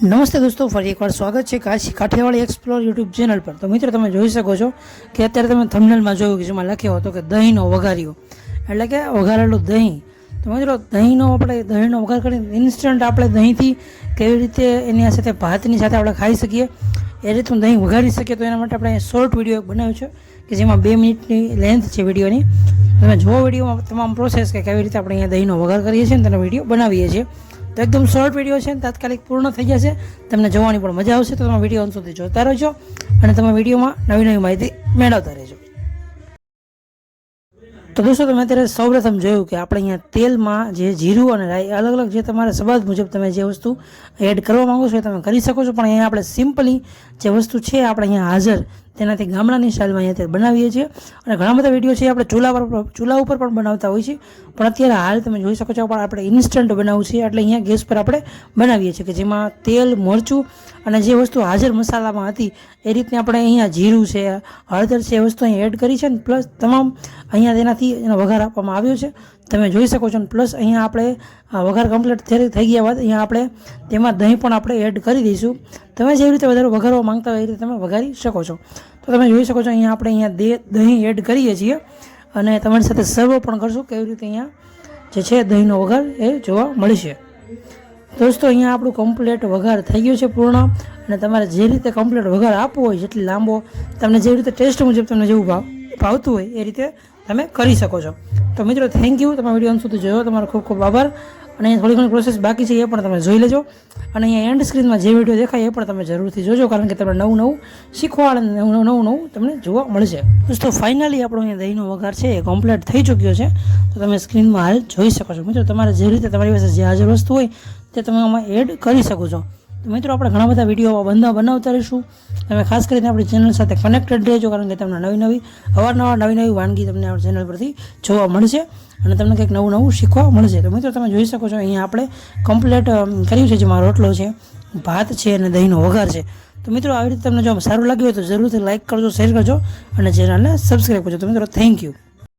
નમસ્તે દોસ્તો, ફરી એકવાર સ્વાગત છે કાઠિયાવાડી એક્સપ્લોર યુટ્યુબ ચેનલ પર। તો મિત્રો, તમે જોઈ શકો છો કે અત્યારે તમે થંબનેલમાં જોયું કે જેમાં લખ્યો હતો કે દહીંનો વઘાર્યો, એટલે કે વઘારેલું દહીં। તો મિત્રો, દહીંનો વઘાર કરીને ઇન્સ્ટન્ટ આપણે દહીંથી કેવી રીતે એની સાથે ભાતની સાથે આપણે ખાઈ શકીએ, એ રીતનું દહીં વઘારી શકીએ। તો એના માટે આપણે શોર્ટ વિડીયો બનાવ્યો છે કે જેમાં 2 મિનિટની લેન્થ છે વિડીયોની। તમે જો વિડીયોમાં તમામ પ્રોસેસ કે કેવી રીતે આપણે અહીંયા દહીંનો વઘાર કરીએ છીએ તેનો વિડીયો બનાવીએ છીએ। તો એકદમ શોર્ટ વિડીયો છે, તાત્કાલિક પૂર્ણ થઈ જશે, તમને જોવાની પણ મજા આવશે। તો તમે વિડીયો અંત સુધી જોતા રહેજો અને તમે વિડીયોમાં નવી માહિતી મેળવતા રહેજો। તો દોસ્તો, તમે અત્યારે સૌપ્રથમ જોયું કે આપણે અહીંયા તેલમાં જે જીરું અને રાઈ અલગ અલગ જે તમારા સ્વાદ મુજબ તમે જે વસ્તુ એડ કરવા માંગો છો એ તમે કરી શકો છો। પણ અહીંયા આપણે સિમ્પલી જે વસ્તુ છે આપણે અહીંયા હાજર તેનાથી ગામડાની સ્ટાઇલમાં અહીંયા બનાવીએ છીએ। અને ઘણા બધા વિડીયો છે આપણે ચૂલા ઉપર પણ બનાવતા હોઈએ છીએ, પણ અત્યારે હાલ તમે જોઈ શકો છો આપણે ઇન્સ્ટન્ટ બનાવવું છે એટલે અહીંયા ગેસ પર આપણે બનાવીએ છીએ કે જેમાં તેલ, મરચું અને જે વસ્તુ હાજર મસાલામાં હતી એ રીતની આપણે અહીંયા જીરું છે, હળદર છે, એ વસ્તુ અહીંયા એડ કરી છે ને પ્લસ તમામ અહીંયા તેનાથી એનો વઘાર આપવામાં આવ્યો છે, તમે જોઈ શકો છો। પ્લસ અહીંયા આપણે વઘાર કમ્પ્લીટ થઈ ગયા બાદ અહીંયા આપણે તેમાં દહીં પણ આપણે એડ કરી દઈશું। તમે જેવી રીતે વધારે વઘારવા માંગતા હોય એ રીતે તમે વઘારી શકો છો। તો તમે જોઈ શકો છો અહીંયા દહીં એડ કરીએ છીએ અને તમારી સાથે સર્વ પણ કરશું કેવી રીતે અહીંયા જે છે દહીંનો વઘાર એ જોવા મળશે। દોસ્તો, અહીંયા આપણું કમ્પ્લીટ વઘાર થઈ ગયો છે પૂર્ણ, અને તમારે જે રીતે કમ્પ્લીટ વઘાર આપવો હોય, જેટલી લાંબો તમને જેવી રીતે ટેસ્ટ મુજબ તમને જેવું ભાવતું હોય એ રીતે તમે કરી શકો છો। તો મિત્રો, થેન્ક યુ, તમે વિડીયો અંત સુધી જોયો, તમારો ખૂબ ખૂબ આભાર। અને અહીંયા થોડી ઘણી પ્રોસેસ બાકી છે એ પણ તમે જોઈ લેજો, અને અહીંયા એન્ડ સ્ક્રીનમાં જે વિડીયો દેખાય એ પણ તમે જરૂરથી જોજો, કારણ કે તમને નવું શીખવા અને નવું તમને જોવા મળશે। દોસ્તો, ફાઇનલી આપણો અહીંયા દહીંનો વઘાર છે એ કમ્પ્લીટ થઈ ચૂક્યો છે, તો તમે સ્ક્રીનમાં હાલ જોઈ શકો છો। મિત્રો, તમારે જે રીતે તમારી પાસે જે હાજર વસ્તુ હોય તે તમે આમાં એડ કરી શકો છો। તો મિત્રો, આપણે ઘણા બધા વિડીયો બનાવતા રહીશું, તમે ખાસ કરીને આપણી ચેનલ સાથે કનેક્ટેડ રહેજો, કારણ કે તમને અવારનવાર નવી વાનગી તમને આ ચેનલ પરથી જોવા મળશે અને તમને કંઈક નવું શીખવા મળશે। તો મિત્રો, તમે જોઈ શકો છો અહીંયા આપણે કમ્પ્લીટ કર્યું છે, જેમાં રોટલો છે, ભાત છે અને દહીંનો વઘાર છે। તો મિત્રો, આવી રીતે તમને જો સારું લાગ્યું હોય તો જરૂરથી લાઇક કરજો, શેર કરજો અને ચેનલને સબસ્ક્રાઈબ કરજો। તો મિત્રો, થેન્ક યુ।